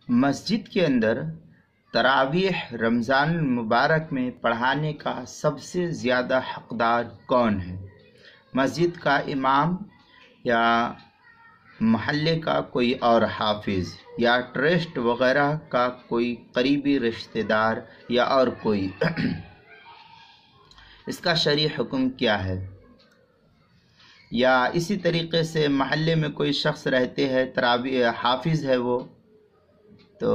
مسجد کے اندر تراویح رمضان المبارک میں پڑھانے کا سب سے زیادہ حقدار کون ہے؟ مسجد کا امام یا محلے کا کوئی اور حافظ یا ٹرسٹ وغیرہ کا کوئی قریبی رشتہ دار یا اور کوئی؟ اس کا شرعی حکم کیا ہے؟ یا اسی طریقے سے محلے میں کوئی شخص رہتے ہیں، تراویح حافظ ہے وہ، تو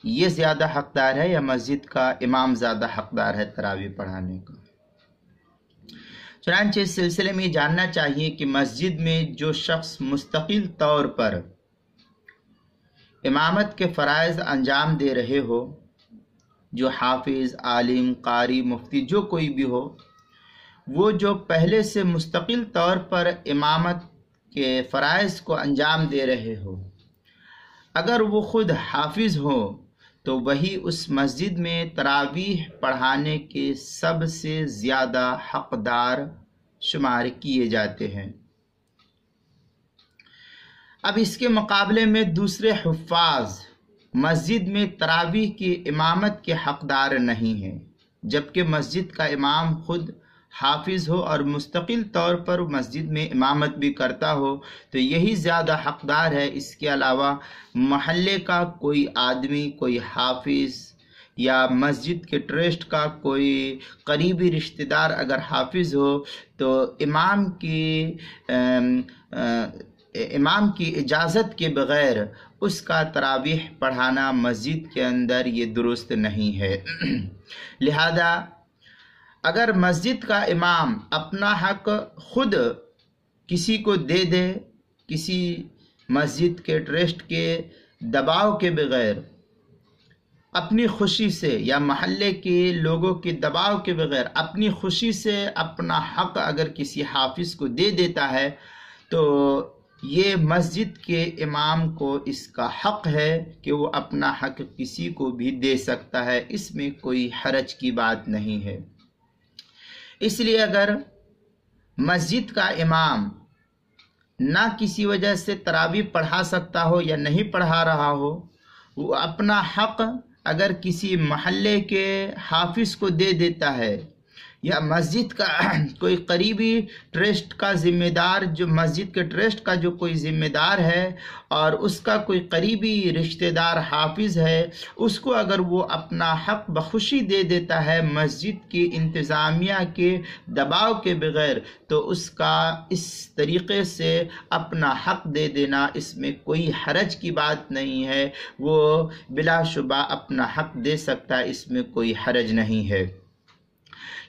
یہ زیادہ حقدار ہے یا مسجد کا امام زیادہ حقدار ہے تراویح پڑھانے کا؟ چنانچہ اس سلسلے میں یہ جاننا چاہیے کہ مسجد میں جو شخص مستقل طور پر امامت کے فرائض انجام دے رہے ہو، جو حافظ، عالم، قاری، مفتی جو کوئی بھی ہو، وہ جو پہلے سے مستقل طور پر امامت کے فرائض کو انجام دے رہے ہو، اگر وہ خود حافظ ہو تو وہی اس مسجد میں تراویح پڑھانے کے سب سے زیادہ حقدار شمار کیے جاتے ہیں۔ اب اس کے مقابلے میں دوسرے حفاظ مسجد میں تراویح کی امامت کے حقدار نہیں ہیں، جبکہ مسجد کا امام خود حافظ ہو اور مستقل طور پر مسجد میں امامت بھی کرتا ہو تو یہی زیادہ حقدار ہے۔ اس کے علاوہ محلے کا کوئی آدمی، کوئی حافظ یا مسجد کے ٹرسٹ کا کوئی قریبی رشتہ دار اگر حافظ ہو تو امام کی اجازت کے بغیر اس کا تراویح پڑھانا مسجد کے اندر یہ درست نہیں ہے۔ لہذا اگر مسجد کا امام اپنا حق خود کسی کو دے دے، کسی مسجد کے ٹرسٹ کے دباؤ کے بغیر، اپنی خوشی سے یا محلے کے لوگوں کے دباؤ کے بغیر اپنی خوشی سے اپنا حق اگر کسی حافظ کو دے دیتا ہے تو یہ مسجد کے امام کو اس کا حق ہے کہ وہ اپنا حق کسی کو بھی دے سکتا ہے، اس میں کوئی حرج کی بات نہیں ہے۔ اس لیے اگر مسجد کا امام نہ کسی وجہ سے تراویح پڑھا سکتا ہو یا نہیں پڑھا رہا ہو، وہ اپنا حق اگر کسی محلے کے حافظ کو دے دیتا ہے یا مسجد کا کوئی قریبی ٹرسٹ کا ذمہ دار، جو مسجد کے ٹرسٹ کا جو کوئی ذمہ دار ہے اور اس کا کوئی قریبی رشتہ دار حافظ ہے، اس کو اگر وہ اپنا حق بخوشی دے دیتا ہے مسجد کی انتظامیہ کے دباؤ کے بغیر، تو اس کا اس طریقے سے اپنا حق دے دینا اس میں کوئی حرج کی بات نہیں ہے، وہ بلا شبہ اپنا حق دے سکتا ہے، اس میں کوئی حرج نہیں ہے۔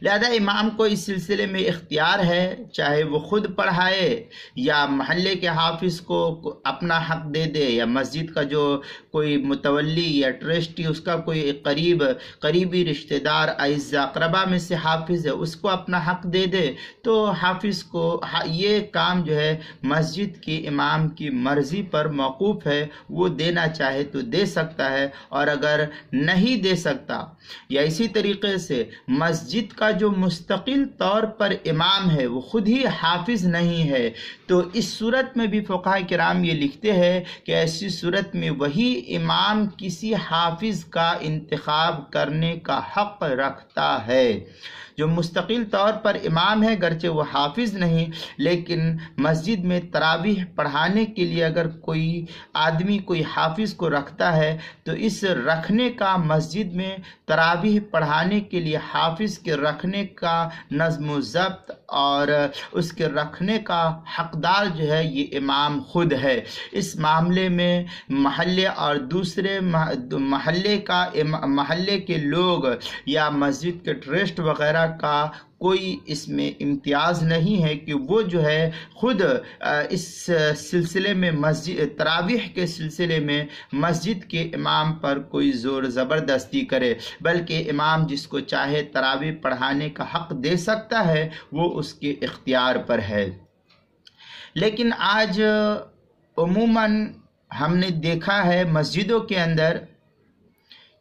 لہذا امام کو اس سلسلے میں اختیار ہے، چاہے وہ خود پڑھائے یا محلے کے حافظ کو اپنا حق دے دے، یا مسجد کا جو کوئی متولی یا ٹرسٹی اس کا کوئی قریبی رشتہ دار اعزاء اقربا میں سے حافظ ہے اس کو اپنا حق دے دے، تو حافظ کو یہ کام جو ہے مسجد کے امام کی مرضی پر موقوف ہے، وہ دینا چاہے تو دے سکتا ہے، اور اگر نہیں دے سکتا یا اسی طریقے سے مسجد کا جو مستقل طور پر امام ہے وہ خود ہی حافظ نہیں ہے، تو اس صورت میں بھی فقہاء کرام یہ لکھتے ہیں کہ ایسی صورت میں وہی امام کسی حافظ کا انتخاب کرنے کا حق رکھتا ہے۔ جو مستقل طور پر امام ہے، گرچہ وہ حافظ نہیں، لیکن مسجد میں تراویح پڑھانے کے لیے اگر کوئی آدمی کوئی حافظ کو رکھتا ہے تو اس رکھنے کا، مسجد میں تراویح پڑھانے کے لیے حافظ کے رکھنے کا نظم و ضبط اور اس کے رکھنے کا حقدار جو ہے یہ امام خود ہے۔ اس معاملے میں محلے اور دوسرے محلے کے لوگ یا مسجد کے ٹرسٹ وغیرہ کا کوئی اس میں امتیاز نہیں ہے کہ وہ جو ہے خود اس سلسلے میں تراویح کے سلسلے میں مسجد کے امام پر کوئی زور زبردستی کرے، بلکہ امام جس کو چاہے تراویح پڑھانے کا حق دے سکتا ہے، وہ اس کے اختیار پر ہے۔ لیکن آج عموماً ہم نے دیکھا ہے مسجدوں کے اندر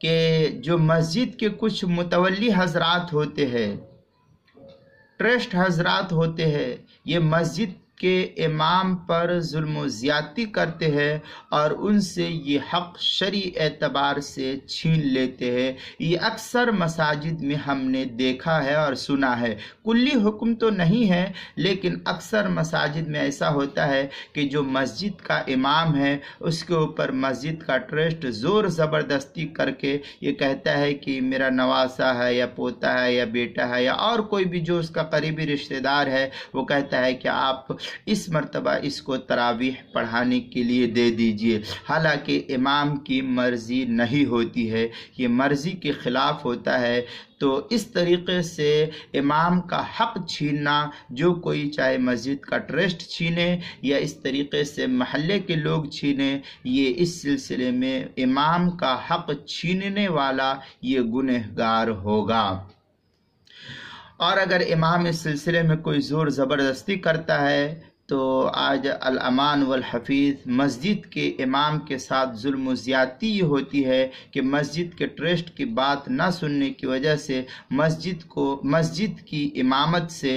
کہ جو مسجد کے کچھ متولی حضرات ہوتے ہیں، ٹرسٹ حضرات ہوتے ہیں، یہ مسجد کے امام پر ظلم و زیادتی کرتے ہیں اور ان سے یہ حق شرعی اعتبار سے چھین لیتے ہیں۔ یہ اکثر مساجد میں ہم نے دیکھا ہے اور سنا ہے۔ کلی حکم تو نہیں ہے، لیکن اکثر مساجد میں ایسا ہوتا ہے کہ جو مسجد کا امام ہے اس کے اوپر مسجد کا ٹرسٹ زور زبردستی کر کے یہ کہتا ہے کہ میرا نواسا ہے یا پوتا ہے یا بیٹا ہے یا اور کوئی بھی جو اس کا قریبی رشتہ دار ہے، وہ کہتا ہے کہ آپ اس مرتبہ اس کو تراویح پڑھانے کے لیے دے دیجئے، حالانکہ امام کی مرضی نہیں ہوتی ہے، یہ مرضی کے خلاف ہوتا ہے۔ تو اس طریقے سے امام کا حق چھیننا، جو کوئی چاہے مسجد کا ٹرسٹ چھینے یا اس طریقے سے محلے کے لوگ چھینے، یہ اس سلسلے میں امام کا حق چھیننے والا یہ گنہگار ہوگا۔ اور اگر امام اس سلسلے میں کوئی زور زبردستی کرتا ہے تو آج الامان والحفیظ مسجد کے امام کے ساتھ ظلم و زیادتی یہ ہوتی ہے کہ مسجد کے ٹرسٹ کی بات نہ سننے کی وجہ سے مسجد کی امامت سے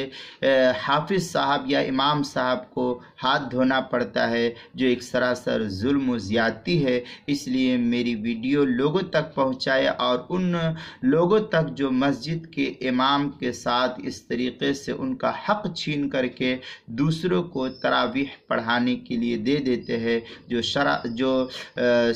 حافظ صاحب یا امام صاحب کو ہاتھ دھونا پڑتا ہے، جو ایک سراسر ظلم و زیادتی ہے۔ اس لیے میری ویڈیو لوگوں تک پہنچائے اور ان لوگوں تک جو مسجد کے امام کے ساتھ اس طریقے سے ان کا حق چھین کر کے دوسروں کو تراویح پڑھانے کے لیے دے دیتے ہیں، جو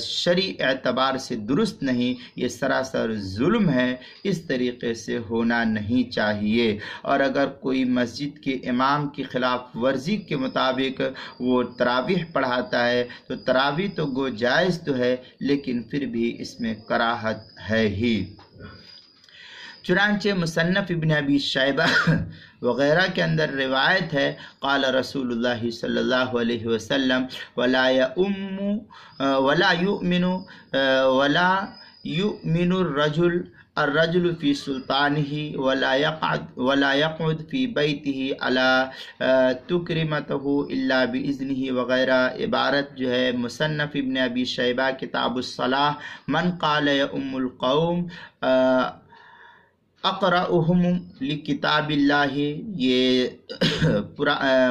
شرعی اعتبار سے درست نہیں، یہ سراسر ظلم ہے، اس طریقے سے ہونا نہیں چاہیے۔ اور اگر کوئی مسجد کے امام کی خلاف ورزی کے مطابق وہ تراویح پڑھاتا ہے تو تراویح تو گو جائز تو ہے، لیکن پھر بھی اس میں کراہت ہے ہی۔ چنانچہ مصنف ابن ابی شیبہ وغیرہ کے اندر روایت ہے، قال رسول اللہ صلی اللہ علیہ وسلم ولا یؤمن الرجل فی سلطانہ ولا یقعد فی بیتہ علی تکرمتہ الا باذنہ وغیرہ۔ عبارت جو ہے مصنف ابن ابی شیبہ کتاب الصلاۃ، من قال یؤم القوم اقرأہم لکتاب اللہ، یہ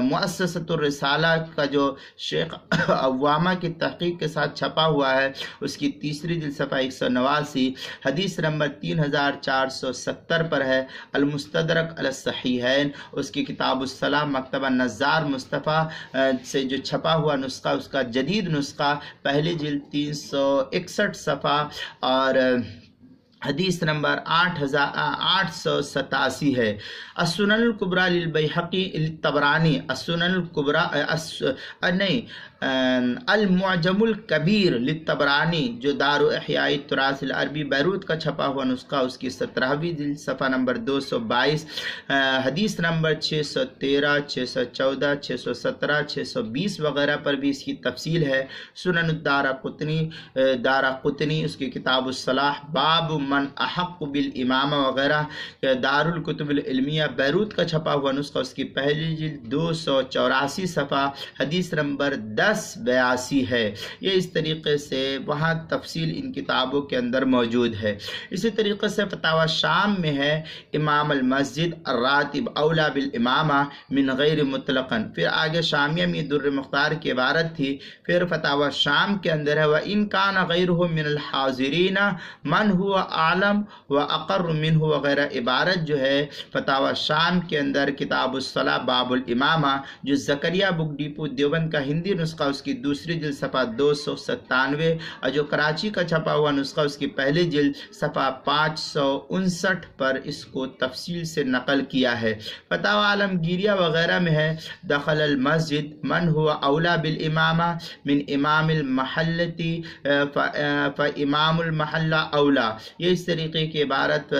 مؤسسۃ الرسالہ کا جو شیخ عوامہ کی تحقیق کے ساتھ چھپا ہوا ہے، اس کی تیسری جلد صفحہ 189 حدیث نمبر 3470 پر ہے۔ المستدرک علی الصحیحین، اس کی کتاب الصلاۃ مکتبہ نزار مصطفیٰ سے جو چھپا ہوا نسخہ، اس کا جدید نسخہ پہلی جلد 361 صفحہ اور حدیث نمبر 8887 ہے۔ السنن الکبریٰ للبیہقی الطبرانی، السنن الکبریٰ المعجم الکبیر للطبرانی جو دار احیاء التراث العربی بیروت کا چھپا ہوا نسخہ، اس کی 17ویں جلد صفحہ نمبر 222 حدیث نمبر 613 614 617 620 وغیرہ پر بھی اس کی تفصیل ہے۔ سنن دارقطنی اس کی کتاب الصلاح باب من احق بالامامہ وغیرہ، دار الکتب العلمیہ بیروت کا چھپا ہوا نسخہ، اس کی پہلی جلد 284 صفحہ حدیث نمبر 1082 ہے۔ یہ اس طریقے سے وہاں تفصیل ان کتابوں کے اندر موجود ہے۔ اسی طریقے سے فتاوی شام میں ہے، امام المسجد الراتب اولا بالامامہ من غیر مطلقا، پھر آگے شامیہ میں در مختار کی عبارت تھی، پھر فتاوی شام کے اندر ہے وَإِن كَانَ غَيْرُهُ مِنَ الْحَاضِرِينَ مَنْ هُوَ عالم و اقر منہ وغیرہ۔ عبارت جو ہے فتاوی شام کے اندر کتاب الصلاۃ باب الامامہ جو زکریا بک ڈیپو دیوبند کا ہندی نسخہ، اس کی دوسری جلد صفحہ 297 اور جو کراچی کا چھپا ہوا نسخہ، اس کی پہلی جلد صفحہ 559 پر اس کو تفصیل سے نقل کیا ہے۔ فتاوی عالمگیریہ وغیرہ میں ہے دخل المسجد من هو اولا بالامامہ من امام المحلتی فامام المحلہ اولا۔ یہ اس طریقے کی عبارت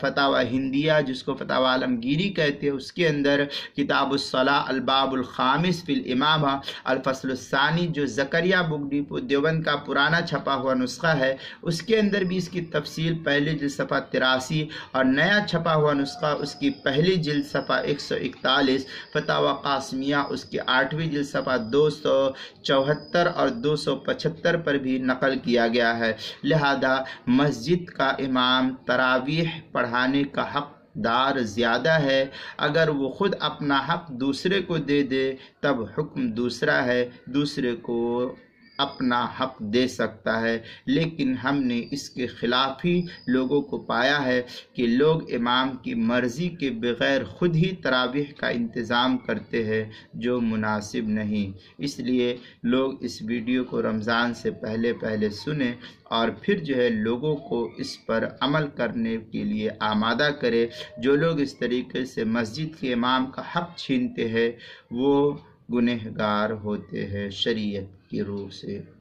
فتاوی ہندیہ جس کو فتاوی عالمگیری کہتے ہیں، اس کے اندر کتاب الصلاۃ الباب الخامس فی الامامہ الفصل الثانی جو زکریا بک ڈیپو دیوبند کا پرانا چھپا ہوا نسخہ ہے، اس کے اندر بھی اس کی تفصیل پہلی جلد صفحہ 83 اور نیا چھپا ہوا نسخہ اس کی پہلی جلد صفحہ 141، فتاوی قاسمیہ اس کی 8ویں جلد صفحہ 274 اور 275 پر بھی نقل کیا گیا ہے۔ لہذا مسجد کا امام تراویح پڑھانے کا حق دار زیادہ ہے۔ اگر وہ خود اپنا حق دوسرے کو دے دے تب حکم دوسرا ہے، دوسرے کو اپنا حق دے سکتا ہے، لیکن ہم نے اس کے خلاف ہی لوگوں کو پایا ہے کہ لوگ امام کی مرضی کے بغیر خود ہی تراویح کا انتظام کرتے ہیں، جو مناسب نہیں۔ اس لیے لوگ اس ویڈیو کو رمضان سے پہلے سنیں اور پھر لوگوں کو اس پر عمل کرنے کے لیے آمادہ کرے۔ جو لوگ اس طریقے سے مسجد کے امام کا حق چھینتے ہیں وہ گنہگار ہوتے ہیں شریعت کی روح سے۔